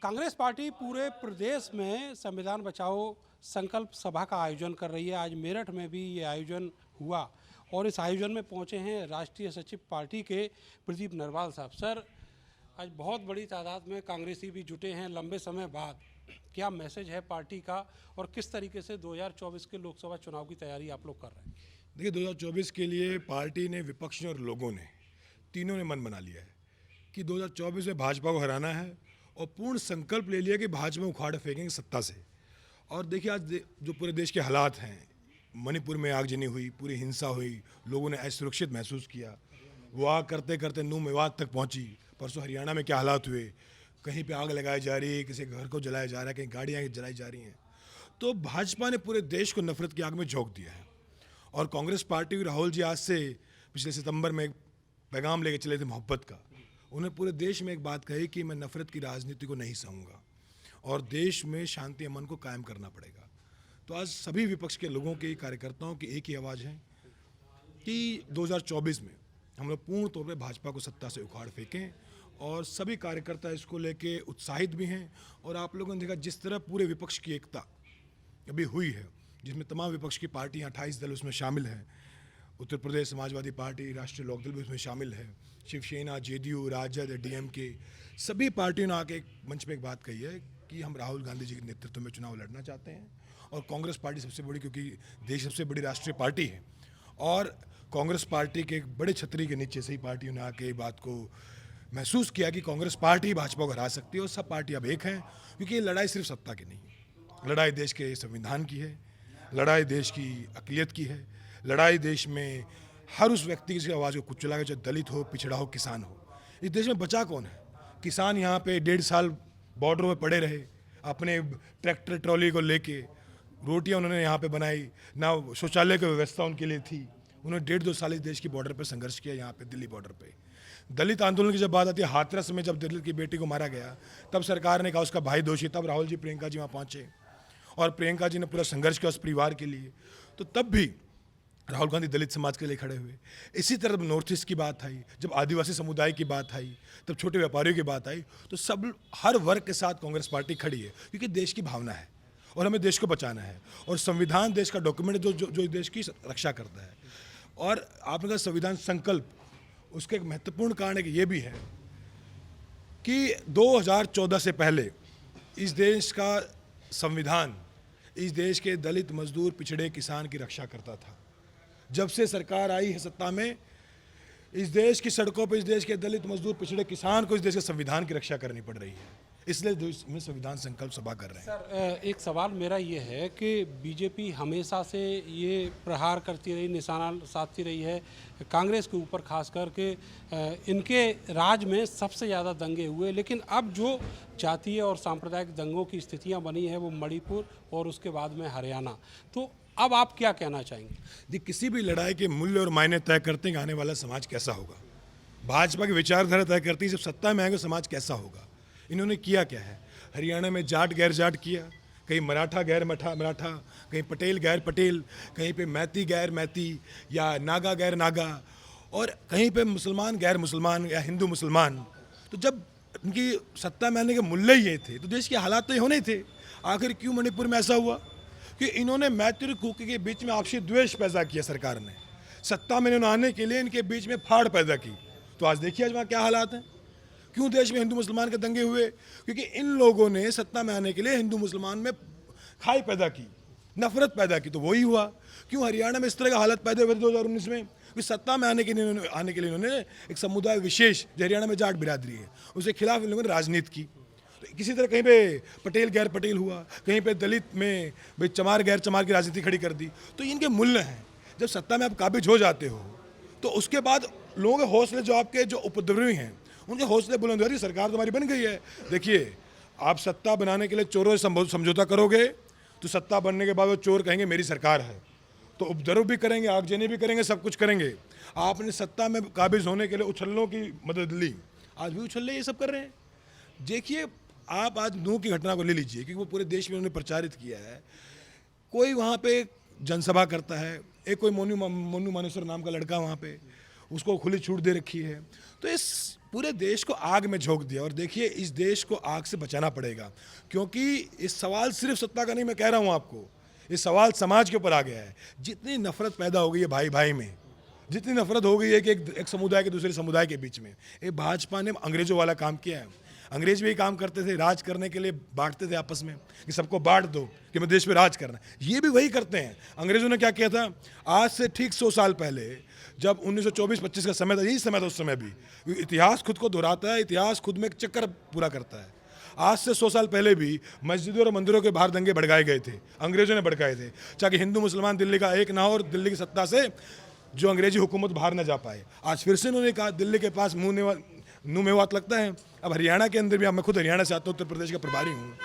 Congress party पूरे प्रदेश में संविधान बचाओ संकल्प सभा का आयोजन कर रही है। आज मेरठ में भी ये आयोजन हुआ और इस आयोजन में पहुंचे हैं राष्ट्रीय सचिव पार्टी के प्रदीप नरवाल साहब। सर, आज बहुत बड़ी तादाद में कांग्रेसी भी जुटे हैं लंबे समय बाद। क्या मैसेज है पार्टी का और किस तरीके से 2024 के लोकसभा चुनाव की तैयारी आप लोग कर रहे हैं? देखिए, 2024 के लिए पार्टी ने, विपक्ष ने और लोगों ने, तीनों ने मन बना लिया है कि 2024 में भाजपा को हराना है और पूर्ण संकल्प ले लिया कि भाजपा में उखाड़ फेंकेंगे सत्ता से। और देखिए, आज जो पूरे देश के हालात हैं, मणिपुर में आगजनी हुई, पूरी हिंसा हुई, लोगों ने असुरक्षित महसूस किया, वो आग करते करते नूह मेवात तक पहुंची। परसों हरियाणा में क्या हालात हुए, कहीं पे आग लगाई जा रही है, किसी घर को जलाया जा रहा है, कहीं गाड़ियाँ जलाई जा रही हैं। तो भाजपा ने पूरे देश को नफरत की आग में झोंक दिया है। और कांग्रेस पार्टी, राहुल जी आज से पिछले सितंबर में एक पैगाम लेके चले थे मोहब्बत का। उन्होंने पूरे देश में एक बात कही कि मैं नफरत की राजनीति को नहीं सहूँगा और देश में शांति अमन को कायम करना पड़ेगा। तो आज सभी विपक्ष के लोगों के, कार्यकर्ताओं की एक ही आवाज़ है कि 2024 में हम लोग पूर्ण तौर पर भाजपा को सत्ता से उखाड़ फेंकें। और सभी कार्यकर्ता इसको लेके उत्साहित भी हैं। और आप लोगों ने देखा जिस तरह पूरे विपक्ष की एकता अभी हुई है, जिसमें तमाम विपक्ष की पार्टियां, 28 दल उसमें शामिल हैं। उत्तर प्रदेश समाजवादी पार्टी, राष्ट्रीय लोकदल भी उसमें शामिल है, शिवसेना, जेडीयू, राजद, डीएमके, सभी पार्टियों ने आके एक मंच पे एक बात कही है कि हम राहुल गांधी जी के नेतृत्व में चुनाव लड़ना चाहते हैं। और कांग्रेस पार्टी सबसे बड़ी, क्योंकि देश सबसे बड़ी राष्ट्रीय पार्टी है, और कांग्रेस पार्टी के एक बड़े छतरी के नीचे से ही पार्टियों ने आके बात को महसूस किया कि कांग्रेस पार्टी भाजपा को हरा सकती है। और सब पार्टी अब एक हैं, क्योंकि ये लड़ाई सिर्फ सत्ता की नहीं है, लड़ाई देश के संविधान की है, लड़ाई देश की अक़लियत की है, लड़ाई देश में हर उस व्यक्ति की आवाज़ को कुचला, चाहे दलित हो, पिछड़ा हो, किसान हो। इस देश में बचा कौन है? किसान यहाँ पे 1.5 साल बॉर्डरों में पड़े रहे, अपने ट्रैक्टर ट्रॉली को लेके, रोटियाँ उन्होंने यहाँ पे बनाई, ना शौचालय की व्यवस्था उनके लिए थी। उन्होंने 1.5-2 साल इस देश की बॉर्डर पर संघर्ष किया, यहाँ पे दिल्ली बॉर्डर पे। दलित आंदोलन की जब बात आती है, हाथरस में जब दलित की बेटी को मारा गया, तब सरकार ने कहा उसका भाई दोषी, तब राहुल जी, प्रियंका जी वहाँ पहुँचे और प्रियंका जी ने पूरा संघर्ष किया उस परिवार के लिए। तो तब भी राहुल गांधी दलित समाज के लिए खड़े हुए। इसी तरह नॉर्थ ईस्ट की बात आई, जब आदिवासी समुदाय की बात आई, तब छोटे व्यापारियों की बात आई, तो सब हर वर्ग के साथ कांग्रेस पार्टी खड़ी है, क्योंकि देश की भावना है और हमें देश को बचाना है। और संविधान देश का डॉक्यूमेंट जो देश की रक्षा करता है। और आपने कहा संविधान संकल्प, उसका एक महत्वपूर्ण कारण ये भी है कि 2014 से पहले इस देश का संविधान इस देश के दलित, मजदूर, पिछड़े, किसान की रक्षा करता था। जब से सरकार आई है सत्ता में, इस देश की सड़कों पर इस देश के दलित, मजदूर, पिछड़े, किसान को इस देश के संविधान की रक्षा करनी पड़ रही है। इसलिए हम संविधान संकल्प सभा कर रहे हैं। सर, एक सवाल मेरा ये है कि बीजेपी हमेशा से ये प्रहार करती रही, निशाना साधती रही है कांग्रेस के ऊपर, खास करके इनके राज में सबसे ज़्यादा दंगे हुए। लेकिन अब जो जातीय और सांप्रदायिक दंगों की स्थितियां बनी है वो मणिपुर और उसके बाद में हरियाणा। तो अब आप क्या कहना चाहेंगे? देखिए, किसी भी लड़ाई के मूल्य और मायने तय करते हैं कि आने वाला समाज कैसा होगा। भाजपा की विचारधारा तय करती है जब सत्ता में आएंगे समाज कैसा होगा। इन्होंने किया क्या है? हरियाणा में जाट गैर जाट किया, कहीं मराठा गैर मराठा, कहीं पटेल गैर पटेल, कहीं पे मैती गैर मैती या नागा गैर नागा, और कहीं पे मुसलमान गैर मुसलमान या हिंदू मुसलमान। तो जब इनकी सत्ता में आने के मूल्य ये थे, तो देश के हालात तो ये होने थे। आखिर क्यों मणिपुर में ऐसा हुआ कि इन्होंने मैत्री कुकी के बीच में आपसी द्वेष पैदा किया। सरकार ने सत्ता में इन्होंने आने के लिए इनके बीच में फाड़ पैदा की। तो आज देखिए आज वहाँ क्या हालात हैं। क्यों देश में हिंदू मुसलमान के दंगे हुए? क्योंकि इन लोगों ने सत्ता में आने के लिए हिंदू मुसलमान में खाई पैदा की, नफरत पैदा की। तो वही हुआ। क्यों हरियाणा में इस तरह का हालत पैदा हुए 2019 में? कि सत्ता में आने के लिए इन्होंने एक समुदाय विशेष, जो हरियाणा में जाट बिरादरी है, उसके खिलाफ इन लोगों ने राजनीति की। तो किसी तरह कहीं पे पटेल गैर पटेल हुआ, कहीं पे दलित में भाई चमार गैर चमार की राजनीति खड़ी कर दी। तो इनके मूल्य हैं। जब सत्ता में आप काबिज हो जाते हो, तो उसके बाद लोगों के हौसले, जो आपके जो उपद्रवी हैं, उनके हौसले बुलंद हो रही। सरकार तुम्हारी बन गई है। देखिए, आप सत्ता बनाने के लिए चोरों से समझौता करोगे, तो सत्ता बनने के बाद वो चोर कहेंगे मेरी सरकार है, तो उपद्रव भी करेंगे, आगजनी भी करेंगे, सब कुछ करेंगे। आपने सत्ता में काबिज होने के लिए उछलनों की मदद ली, आज भी उछल रहे, ये सब कर रहे हैं। देखिए, आप आज नूह की घटना को ले लीजिए, क्योंकि वो पूरे देश में उन्होंने प्रचारित किया है। कोई वहाँ पे जनसभा करता है, एक कोई मोनू मानेश्वर नाम का लड़का वहाँ पे, उसको खुली छूट दे रखी है। तो इस पूरे देश को आग में झोंक दिया। और देखिए, इस देश को आग से बचाना पड़ेगा, क्योंकि इस सवाल सिर्फ सत्ता का नहीं, मैं कह रहा हूँ आपको, इस सवाल समाज के ऊपर आ गया है। जितनी नफरत पैदा हो गई है भाई भाई में, जितनी नफरत हो गई है कि एक समुदाय के दूसरे समुदाय के बीच में, ये भाजपा ने अंग्रेजों वाला काम किया है। अंग्रेज भी काम करते थे, राज करने के लिए बांटते थे आपस में कि सबको बांट दो कि मैं देश पे राज करना है। ये भी वही करते हैं। अंग्रेजों ने क्या किया था, आज से ठीक 100 साल पहले, जब 1924-25 का समय था, यही समय था उस समय भी। इतिहास खुद को दोहराता है, इतिहास खुद में एक चक्कर पूरा करता है। आज से 100 साल पहले भी मस्जिदों और मंदिरों के बाहर दंगे भड़काए गए थे, अंग्रेजों ने भड़काए थे, ताकि हिंदू मुसलमान दिल्ली का एक ना हो और दिल्ली की सत्ता से जो अंग्रेजी हुकूमत बाहर ना जा पाए। आज फिर से उन्होंने कहा, दिल्ली के पास मुँह मेवात लगता है। अब हरियाणा के अंदर भी, अब मैं खुद हरियाणा से आता हूँ, उत्तर प्रदेश का प्रभारी हूँ,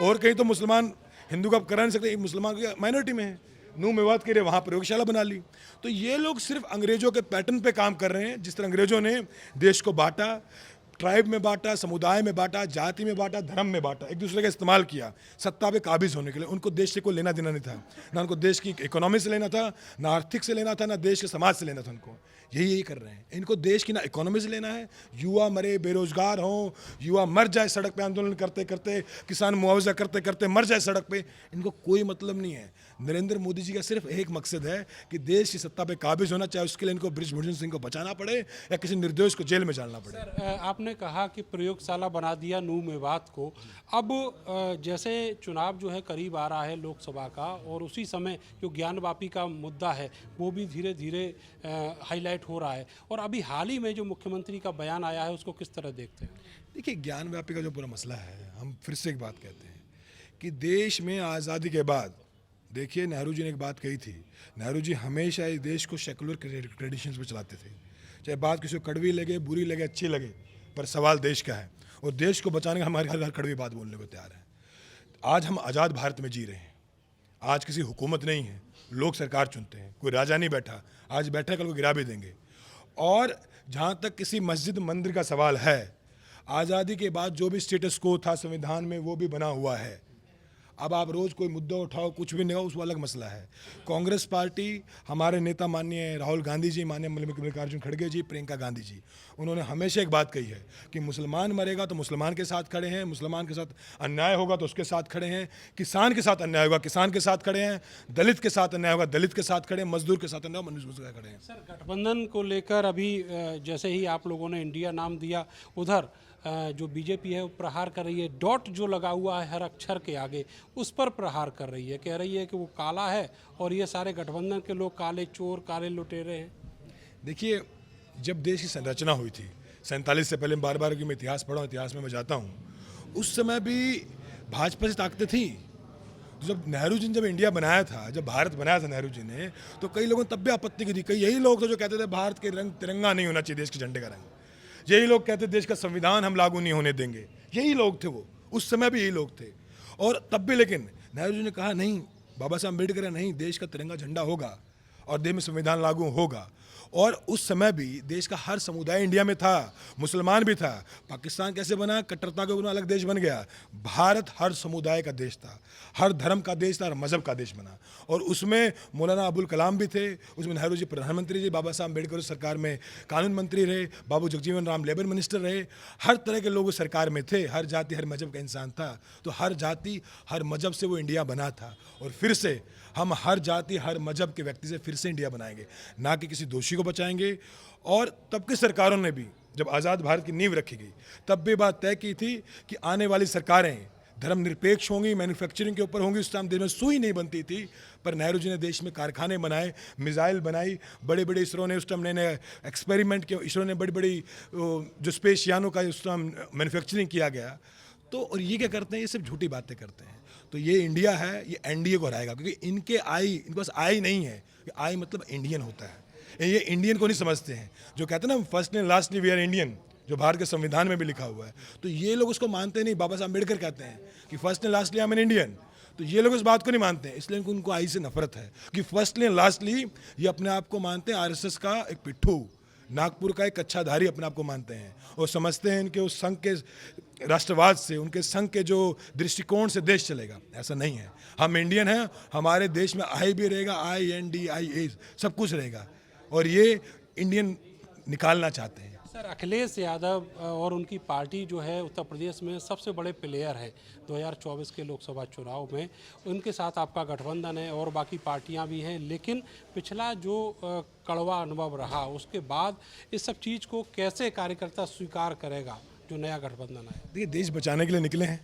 और कहीं तो मुसलमान हिंदू का करा नहीं सकते, मुसलमान की माइनॉरिटी में है, नूह मेवात के लिए वहाँ प्रयोगशाला बना ली। तो ये लोग सिर्फ अंग्रेजों के पैटर्न पे काम कर रहे हैं। जिस तरह अंग्रेजों ने देश को बांटा, ट्राइब में बांटा, समुदाय में बांटा, जाति में बांटा, धर्म में बांटा, एक दूसरे का इस्तेमाल किया सत्ता पे काबिज होने के लिए। उनको देश से कोई लेना देना नहीं था, ना उनको देश की इकोनॉमी से लेना था, ना आर्थिक से लेना था, ना देश के समाज से लेना था। उनको यही कर रहे हैं। इनको देश की ना इकोनॉमी से लेना है, युवा मरे, बेरोजगार हों, युवा मर जाए सड़क पे आंदोलन करते करते, किसान मुआवजा करते करते मर जाए सड़क पे, इनको कोई मतलब नहीं है। नरेंद्र मोदी जी का सिर्फ एक मकसद है कि देश की सत्ता पे काबिज होना, चाहे उसके लिए इनको बृजभूषण सिंह को बचाना पड़े या किसी निर्दोष को जेल में डालना पड़े। सर, आपने कहा कि प्रयोगशाला बना दिया नूह मेवात को। अब जैसे चुनाव जो है करीब आ रहा है लोकसभा का, और उसी समय जो ज्ञानवापी का मुद्दा है वो भी धीरे धीरे हाईलाइट हो रहा है, और अभी हाल ही में जो मुख्यमंत्री का बयान आया है उसको किस तरह देखते हैं? देखिए, ज्ञानवापी का जो पूरा मसला है, हम फिर से एक बात कहते हैं कि देश में आज़ादी के बाद, देखिए, नेहरू जी ने एक बात कही थी। नेहरू जी हमेशा इस देश को सेकुलर ट्रेडिशंस पे चलाते थे, चाहे बात किसी को कड़वी लगे, बुरी लगे, अच्छी लगे, पर सवाल देश का है, और देश को बचाने का हमारे हर कड़वी बात बोलने को तैयार है। आज हम आज़ाद भारत में जी रहे हैं। आज किसी हुकूमत नहीं है, लोग सरकार चुनते हैं, कोई राजा नहीं बैठा, आज बैठा कल को गिरा भी देंगे। और जहाँ तक किसी मस्जिद मंदिर का सवाल है, आज़ादी के बाद जो भी स्टेटस को था संविधान में वो भी बना हुआ है। अब आप रोज़ कोई मुद्दा उठाओ, कुछ भी नहीं हो, उस अलग मसला है। कांग्रेस पार्टी, हमारे नेता माननीय राहुल गांधी जी, माननीय मल्लिकार्जुन खड़गे जी, प्रियंका गांधी जी, उन्होंने हमेशा एक बात कही है कि मुसलमान मरेगा तो मुसलमान के साथ खड़े हैं, मुसलमान के साथ अन्याय होगा तो उसके साथ खड़े हैं, किसान के साथ अन्याय होगा किसान के साथ खड़े हैं, दलित के साथ अन्याय होगा दलित के साथ खड़े हैं, मजदूर के साथ अन्याय होगा मजदूर के साथ खड़े हैं। सर, गठबंधन को लेकर अभी जैसे ही आप लोगों ने इंडिया नाम दिया, उधर जो बीजेपी है वो प्रहार कर रही है। डॉट जो लगा हुआ है हर अक्षर के आगे, उस पर प्रहार कर रही है, कह रही है कि वो काला है और ये सारे गठबंधन के लोग काले चोर, काले लुटेरे हैं। देखिए, जब देश की संरचना हुई थी 47 से पहले, बार बार कि मैं इतिहास पढ़ा हूँ, इतिहास में मैं जाता हूँ, उस समय भी भाजपा से ताकतें थी। जब नेहरू जी ने जब इंडिया बनाया था, जब भारत बनाया था नेहरू जी ने, तो कई लोगों ने तब भी आपत्ति की थी। कई यही लोग थे जो कहते थे भारत के रंग तिरंगा नहीं होना चाहिए, देश के झंडे का रंग। यही लोग कहते देश का संविधान हम लागू नहीं होने देंगे। यही लोग थे वो, उस समय भी यही लोग थे। और तब भी लेकिन नेहरू जी ने कहा नहीं, बाबा साहब अम्बेडकर नहीं, देश का तिरंगा झंडा होगा और देश में संविधान लागू होगा। और उस समय भी देश का हर समुदाय इंडिया में था, मुसलमान भी था। पाकिस्तान कैसे बना, कट्टरता के ऊपर अलग देश बन गया। भारत हर समुदाय का देश था, हर धर्म का देश था, हर मजहब का देश बना। और उसमें मौलाना अबुल कलाम भी थे, उसमें नेहरू जी प्रधानमंत्री जी, बाबा साहब अम्बेडकर सरकार में कानून मंत्री रहे, बाबू जगजीवन राम लेबर मिनिस्टर रहे। हर तरह के लोग उस सरकार में थे, हर जाति हर मजहब का इंसान था। तो हर जाति हर मजहब से वो इंडिया बना था। और फिर से हम हर जाति हर मजहब के व्यक्ति से फिर से इंडिया बनाएंगे, ना कि किसी दोषी को बचाएंगे। और तब की सरकारों ने भी, जब आज़ाद भारत की नींव रखी गई, तब भी बात तय की थी कि आने वाली सरकारें धर्मनिरपेक्ष होंगी, मैन्युफैक्चरिंग के ऊपर होंगी। उस टाइम देश में सुई नहीं बनती थी, पर नेहरू जी ने देश में कारखाने बनाए, मिसाइल बनाई, बड़े बड़े इसरो ने उस टाइम नए नए एक्सपेरिमेंट किए, इसरो ने बड़ी बड़ी जो स्पेस यानों का उस टाइम मैन्युफैक्चरिंग किया गया। तो और ये क्या करते हैं, ये सिर्फ झूठी बातें करते हैं। तो ये इंडिया है, ये एनडीए को हराएगा, क्योंकि इनके पास आई नहीं है। आई मतलब इंडियन होता है। ये इंडियन को नहीं समझते हैं, जो कहते हैं ना first and lastly we are Indian, जो भारत के संविधान में भी लिखा हुआ है। तो ये लोग उसको मानते नहीं। बाबा साहब अम्बेडकर कहते हैं कि first and lastly I am an Indian. तो ये लोग इस बात को नहीं मानते हैं, इसलिए उनको आई से नफरत है कि फर्स्टली एंड लास्टली ये अपने आप को मानते हैं आरएसएस का एक पिट्ठू, नागपुर का एक कच्छाधारी अपने आप को मानते हैं, और समझते हैं इनके उस संघ के राष्ट्रवाद से, उनके संघ के जो दृष्टिकोण से देश चलेगा। ऐसा नहीं है। हम इंडियन हैं, हमारे देश में आई भी रहेगा, INDIA सब कुछ रहेगा, और ये इंडियन निकालना चाहते हैं। सर, सर, अखिलेश यादव और उनकी पार्टी जो है उत्तर प्रदेश में सबसे बड़े प्लेयर है 2024 के लोकसभा चुनाव में। उनके साथ आपका गठबंधन है और बाकी पार्टियां भी हैं, लेकिन पिछला जो कड़वा अनुभव रहा उसके बाद इस सब चीज़ को कैसे कार्यकर्ता स्वीकार करेगा जो नया गठबंधन है? देखिए, देश बचाने के लिए निकले हैं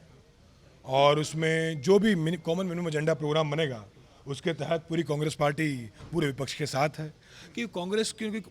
और उसमें जो भी कॉमन मिनिमम एजेंडा प्रोग्राम बनेगा उसके तहत पूरी कांग्रेस पार्टी पूरे विपक्ष के साथ है। कि कांग्रेस, क्योंकि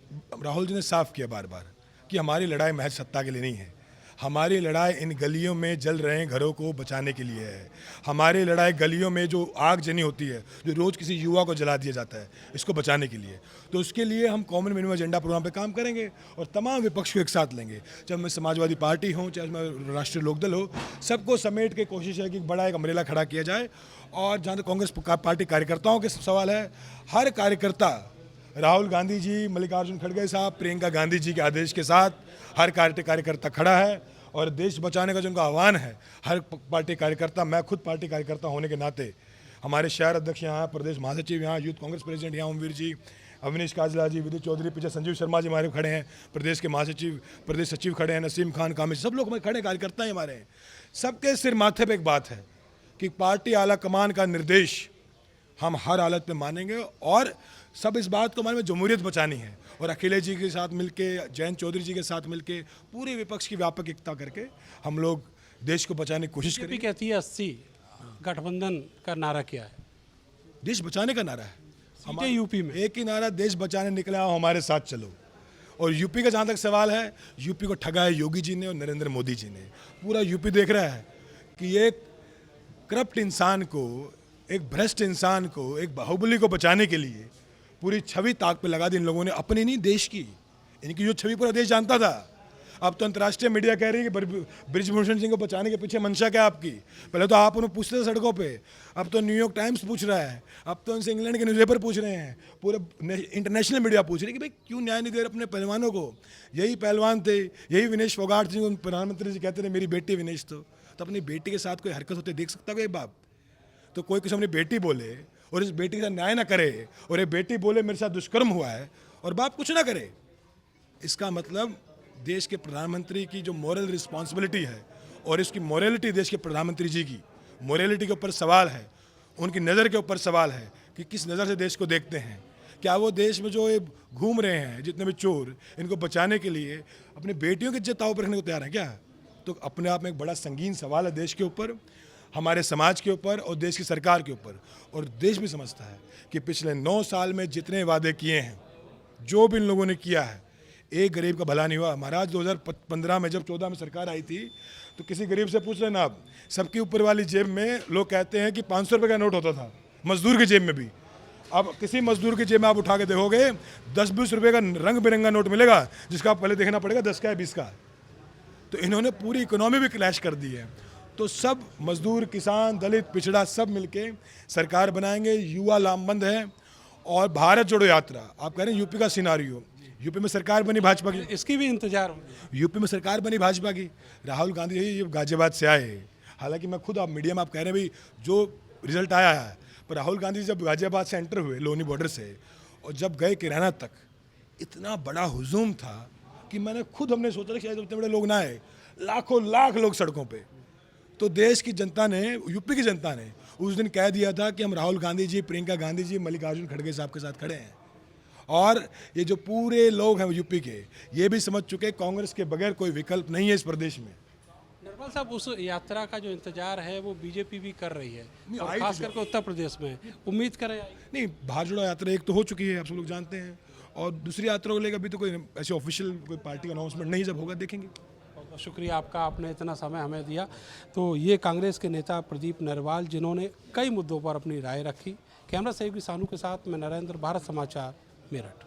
राहुल जी ने साफ किया बार बार कि हमारी लड़ाई महज सत्ता के लिए नहीं है, हमारी लड़ाई इन गलियों में जल रहे घरों को बचाने के लिए है। हमारी लड़ाई गलियों में जो आग जनी होती है, जो रोज़ किसी युवा को जला दिया जाता है, इसको बचाने के लिए। तो उसके लिए हम कॉमन मिनिमम एजेंडा प्रोग्राम पे काम करेंगे और तमाम विपक्ष को एक साथ लेंगे, चाहे मैं समाजवादी पार्टी हूँ, चाहे मैं राष्ट्रीय लोकदल हो, सबको समेट के कोशिश है कि बड़ा एक अम्ब्रेला खड़ा किया जाए। और जहाँ तक कांग्रेस पार्टी कार्यकर्ताओं के सवाल है, हर कार्यकर्ता राहुल गांधी जी, मल्लिकार्जुन खड़गे साहब, प्रियंका गांधी जी के आदेश के साथ हर कार्यकर्ता खड़ा है और देश बचाने का जो उनका आह्वान है, हर पार्टी कार्यकर्ता, मैं खुद पार्टी कार्यकर्ता होने के नाते, हमारे शहर अध्यक्ष यहाँ, प्रदेश महासचिव यहाँ, यूथ कांग्रेस प्रेसिडेंट यहाँ ओमवीर जी, अवनीश काजला जी, विदित चौधरी, पीछे संजीव शर्मा जी हमारे खड़े हैं, प्रदेश के महासचिव, प्रदेश सचिव खड़े हैं, नसीम खान कामिल, सब लोग हमारे खड़े कार्यकर्ता ही हमारे हैं। सबके सिर माथे पर एक बात है कि पार्टी आला कमान का निर्देश हम हर हालत में मानेंगे और सब इस बात को माने में जमहूरियत बचानी है। और अखिलेश जी के साथ मिलके, जयंत चौधरी जी के साथ मिलके, पूरे विपक्ष की व्यापक एकता करके हम लोग देश को बचाने की कोशिश बीजेपी करेंगे। कहती है 80, गठबंधन का नारा क्या है? देश बचाने का नारा है सीटें यूपी में एक ही नारा, देश बचाने निकले आओ हमारे साथ चलो। और यूपी का जहाँ तक सवाल है, यूपी को ठगा है योगी जी ने और नरेंद्र मोदी जी ने। पूरा यूपी देख रहा है कि एक करप्ट इंसान को, एक भ्रष्ट इंसान को, एक बाहुबली को बचाने के लिए पूरी छवि ताक पे लगा दी इन लोगों ने, अपनी नहीं देश की। इनकी जो छवि पूरा देश जानता था। अब तो अंतर्राष्ट्रीय मीडिया कह रही है कि ब्रिजभूषण सिंह को बचाने के पीछे मंशा क्या आपकी? पहले तो आप उन्हें पूछते थे सड़कों पे, अब तो न्यूयॉर्क टाइम्स पूछ रहा है, अब तो उनसे इंग्लैंड के न्यूज़पेपर पूछ रहे हैं, पूरे इंटरनेशनल मीडिया पूछ रही है कि भाई क्यों न्याय नहीं दे रहे अपने पहलवानों को। यही पहलवान थे, यही विनेश फोगाट जी, प्रधानमंत्री जी कहते थे मेरी बेटी विनेश। तो अपनी बेटी के साथ कोई हरकत होते देख सकता कोई बाप? तो कोई किसी अपनी बेटी बोले और इस बेटी का न्याय ना करे, और ये बेटी बोले मेरे साथ दुष्कर्म हुआ है और बाप कुछ ना करे, इसका मतलब देश के प्रधानमंत्री की जो मॉरल रिस्पॉन्सिबिलिटी है और इसकी मॉरलिटी, देश के प्रधानमंत्री जी की मॉरलिटी के ऊपर सवाल है, उनकी नज़र के ऊपर सवाल है कि किस नज़र से देश को देखते हैं। क्या वो देश में जो ये घूम रहे हैं जितने भी चोर, इनको बचाने के लिए अपनी बेटियों की इज्जत ताव पर रखने को तैयार हैं क्या? तो अपने आप में एक बड़ा संगीन सवाल है देश के ऊपर, हमारे समाज के ऊपर और देश की सरकार के ऊपर। और देश भी समझता है कि पिछले 9 साल में जितने वादे किए हैं, जो भी इन लोगों ने किया है, एक गरीब का भला नहीं हुआ। महाराज 2015 में जब 14 में सरकार आई थी तो किसी गरीब से पूछ लेना आप, सबके ऊपर वाली जेब में लोग कहते हैं कि 500 रुपये का नोट होता था, मजदूर की जेब में भी। अब किसी मजदूर की जेब में आप उठा के देखोगे 10-20 रुपये का रंग बिरंगा नोट मिलेगा, जिसका आप पहले देखना पड़ेगा 10 का है 20 का। तो इन्होंने पूरी इकोनॉमी भी क्रैश कर दी है। तो सब मजदूर, किसान, दलित, पिछड़ा सब मिलके सरकार बनाएंगे। युवा लामबंद है और भारत जोड़ो यात्रा, आप कह रहे हैं यूपी का सिनारियो, यूपी में सरकार बनी भाजपा की, इसकी भी इंतजार हो। यूपी में सरकार बनी भाजपा की। राहुल गांधी जी गाजियाबाद से आए, हालांकि मैं खुद, आप मीडिया में आप कह रहे हैं भाई जो रिजल्ट आया है, पर राहुल गांधी जब गाजियाबाद से एंटर हुए लोनी बॉर्डर से और जब गए किराना तक, इतना बड़ा हुजूम था कि मैंने खुद, हमने सोचा कि शायद इतने बड़े लोग ना आए, लाखों लाख लोग सड़कों पे। तो देश की जनता ने, यूपी की जनता ने उस दिन कह दिया था कि हम राहुल गांधी जी, प्रियंका गांधी जी, मल्लिकार्जुन खड़गे साहब के साथ खड़े हैं। और ये जो पूरे लोग हैं यूपी के, ये भी समझ चुके कांग्रेस के बगैर कोई विकल्प नहीं है इस प्रदेश में। नरवाल साहब, उस यात्रा का जो इंतजार है वो बीजेपी भी कर रही है, नहीं, और आई खास तो करके उत्तर प्रदेश में। उम्मीद करें नहीं, भारत जोड़ो यात्रा एक तो हो चुकी है, आप सब लोग जानते हैं, और दूसरी यात्रा को लेकर अभी तो कोई ऐसे ऑफिशियल कोई पार्टी का अनाउंसमेंट नहीं, जब होगा देखेंगे। बहुत बहुत शुक्रिया आपका, आपने इतना समय हमें दिया। तो ये कांग्रेस के नेता प्रदीप नरवाल, जिन्होंने कई मुद्दों पर अपनी राय रखी। कैमरा सहयोगी सानू के साथ मैं नरेंद्र, भारत समाचार, मेरठ।